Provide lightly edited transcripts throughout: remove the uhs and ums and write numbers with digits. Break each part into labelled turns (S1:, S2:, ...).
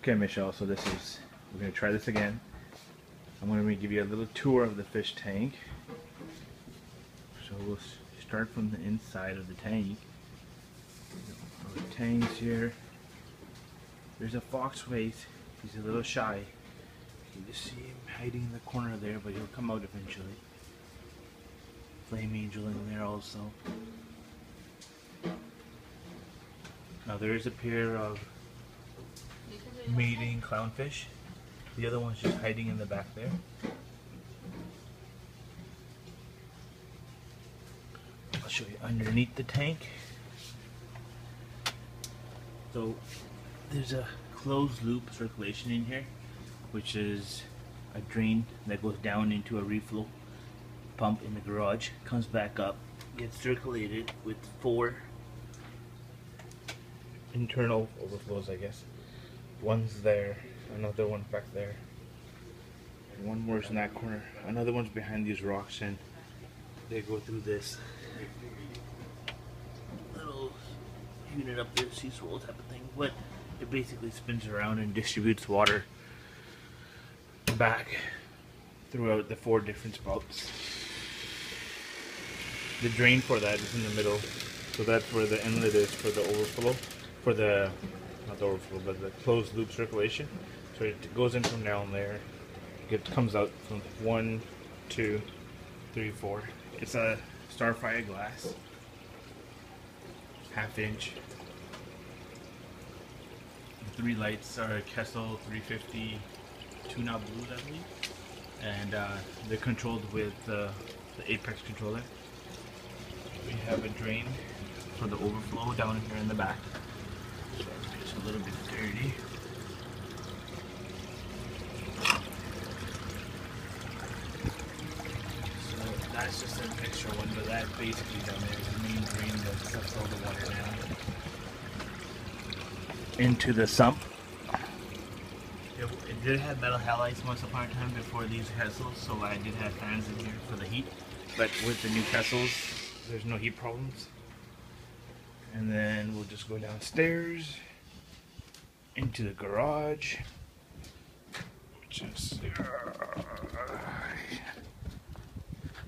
S1: Okay, Michelle, so we're going to try this again. I'm going to give you a little tour of the fish tank. So we'll start from the inside of the tank. Our tanks here. There's a fox face. He's a little shy. You can just see him hiding in the corner there, but he'll come out eventually. Flame angel in there also. Now there is a pair of mating clownfish. The other one's just hiding in the back there. I'll show you underneath the tank. So there's a closed loop circulation in here, which is a drain that goes down into a reflow pump in the garage, comes back up, gets circulated with 4 internal overflows, I guess. One's there, another one back there, and one more is in that corner. Another one's behind these rocks, and they go through this little unit up there, sea swirl type of thing, but it basically spins around and distributes water back throughout the 4 different spouts. The drain for that is in the middle, so that's where the inlet is for the overflow, for the, not the overflow, but the closed loop circulation. So it goes in from down there, it comes out from 1, 2, 3, 4. It's a Starfire glass, 1/2 inch. The 3 lights are Kessel 350 tuna blues, I believe, and they're controlled with the Apex controller. We have a drain for the overflow down here in the back. It's a little bit dirty. So that's just an extra one, but that basically down there is the main drain that sucks all the water down into the sump. It did have metal halides once upon a time before these Kessels, so I did have fans in here for the heat. But with the new Kessels, there's no heat problems. And then we'll just go downstairs into the garage.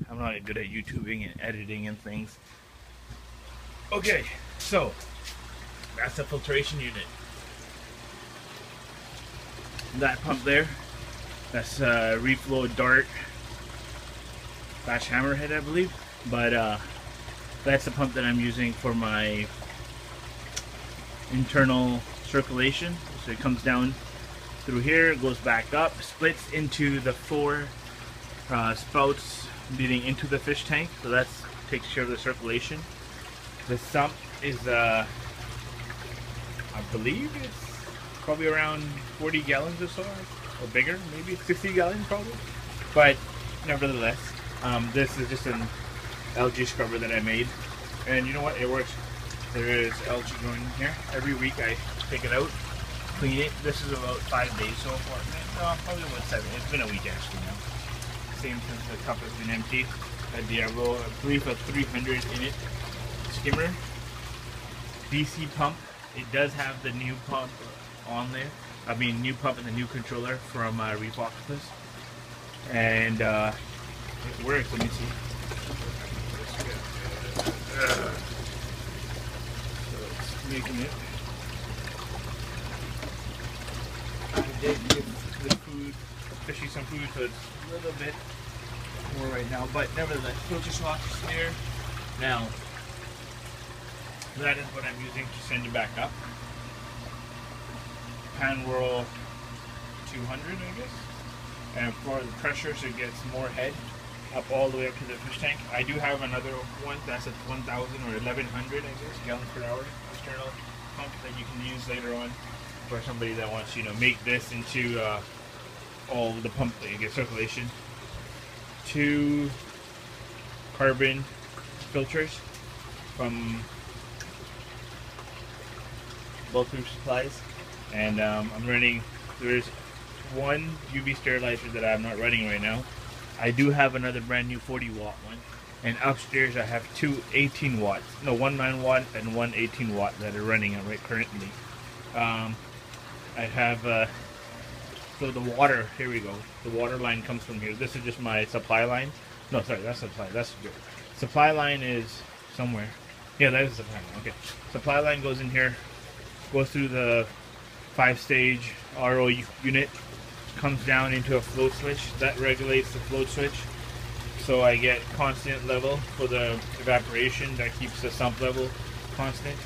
S1: I'm not good at YouTubing and editing and things. Okay, so that's the filtration unit. That pump there, that's reflow dart / hammerhead, I believe, but that's the pump that I'm using for my internal circulation. So it comes down through here, goes back up, splits into the 4 spouts leading into the fish tank. So that takes care of the circulation. The sump is, I believe it's probably around 40 gallons or so, or bigger, maybe 60 gallons probably. But nevertheless, this is just an algae scrubber that I made, and you know what, it works. There is algae growing in here. Every week I take it out, clean it. This is about 5 days so far. No, probably about 7. It's been a week actually now. Same since the cup has been empty. A Diablo, I believe a 300 in it. Skimmer, DC pump. It does have the new pump on there. I mean, new pump and the new controller from Reef Waqas, and it works. Let me see. So it's making it. I did give the food, especially some food, so it's a little bit more right now, but nevertheless, filter swatch is here. Now, that is what I'm using to send it back up. Pan whirl 200, I guess. And for the pressure, so it gets more head up all the way up to the fish tank. I do have another one that's at 1,000 or 1,100, I guess, gallons per hour external pump that you can use later on for somebody that wants, you know, make this into all the pump that you get circulation. 2 carbon filters from Bulletproof Supplies, and I'm running. There's 1 UV sterilizer that I'm not running right now. I do have another brand new 40-watt one, and upstairs I have 2 18 watts, no, 1 9-watt and 1 18-watt that are running right currently. I have so the water. Here we go. The water line comes from here. This is just my supply line. No, sorry, that's supply. That's good. Supply line is somewhere. Yeah, that is supply line. Okay, supply line goes in here, goes through the 5-stage RO unit, comes down into a float switch that regulates the float switch. So I get constant level for the evaporation that keeps the sump level constant,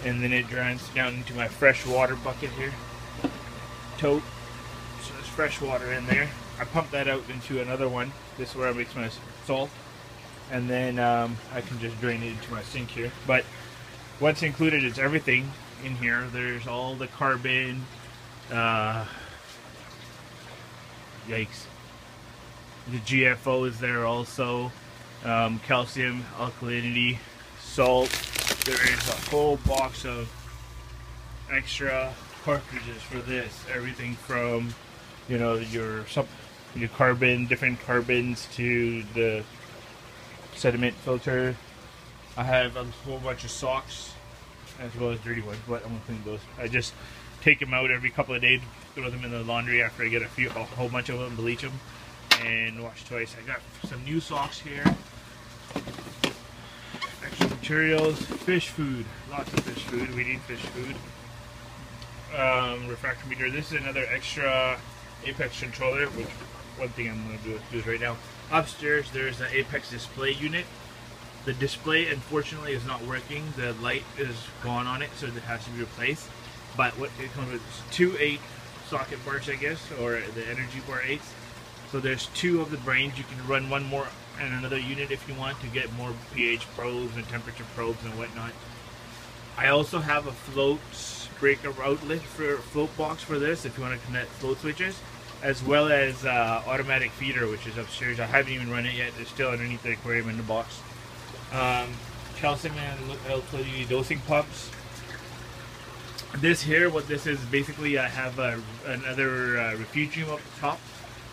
S1: and then it drains down into my fresh water bucket here, tote. So there's fresh water in there. I pump that out into another one. This is where I mix my salt, and then I can just drain it into my sink here. But what's included is everything in here. There's all the carbon. Yikes. The GFO is there also, calcium, alkalinity, salt. There is a whole box of extra cartridges for this. Everything from, you know, your carbon, different carbons, to the sediment filter. I have a whole bunch of socks as well as dirty ones, but I'm gonna clean those. I just take them out every couple of days, throw them in the laundry after I get a whole bunch of them, bleach them, and wash twice. I got some new socks here. Extra materials, fish food, lots of fish food. We need fish food. Refractor meter. This is another extra Apex controller, which one thing I'm going to do is right now. Upstairs there's an Apex display unit. The display unfortunately is not working. The light is gone on it, so it has to be replaced. But what it comes with is 2 8-socket bars, I guess, or the energy bar 8s. So there's 2 of the brains. You can run one more and another unit if you want to get more pH probes and temperature probes and whatnot. I also have a float breaker outlet for float box for this if you want to connect float switches, as well as automatic feeder, which is upstairs. I haven't even run it yet. It's still underneath the aquarium in the box. Calcium and alkalinity dosing pumps. This here, what this is basically, I have another refugium up top.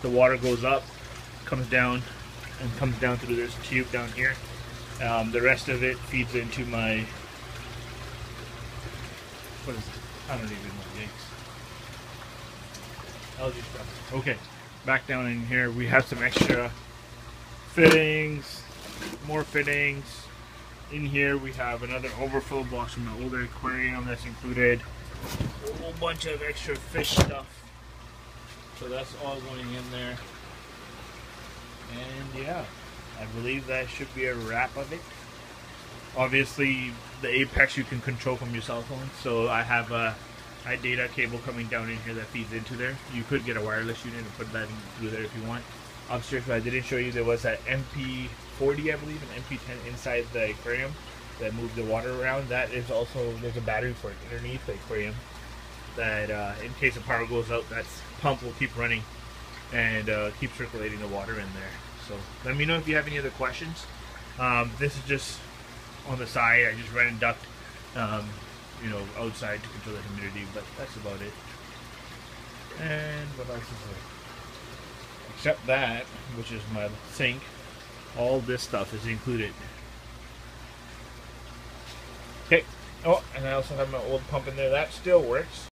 S1: The water goes up, comes down, and comes down through this tube down here. The rest of it feeds into my, what is it? I don't even know. Yikes. Algae stuff. Okay, back down in here we have some extra fittings, more fittings. In here we have another overflow box from the older aquarium that's included a whole bunch of extra fish stuff. So that's all going in there. And yeah, I believe that should be a wrap of it. Obviously the Apex you can control from your cell phone, so I have a data cable coming down in here that feeds into there. You could get a wireless unit and put that through there if you want. Upstairs, what I didn't show you, there was an MP40, I believe, an MP10 inside the aquarium that moved the water around. That is also, there's a battery for it underneath the aquarium that in case the power goes out, that pump will keep running and keep circulating the water in there. So let me know if you have any other questions. This is just on the side. I just ran and duct, you know, outside to control the humidity, but that's about it. And what else is there? Except that, which is my sink, all this stuff is included. Okay. Oh, and I also have my old pump in there. That still works.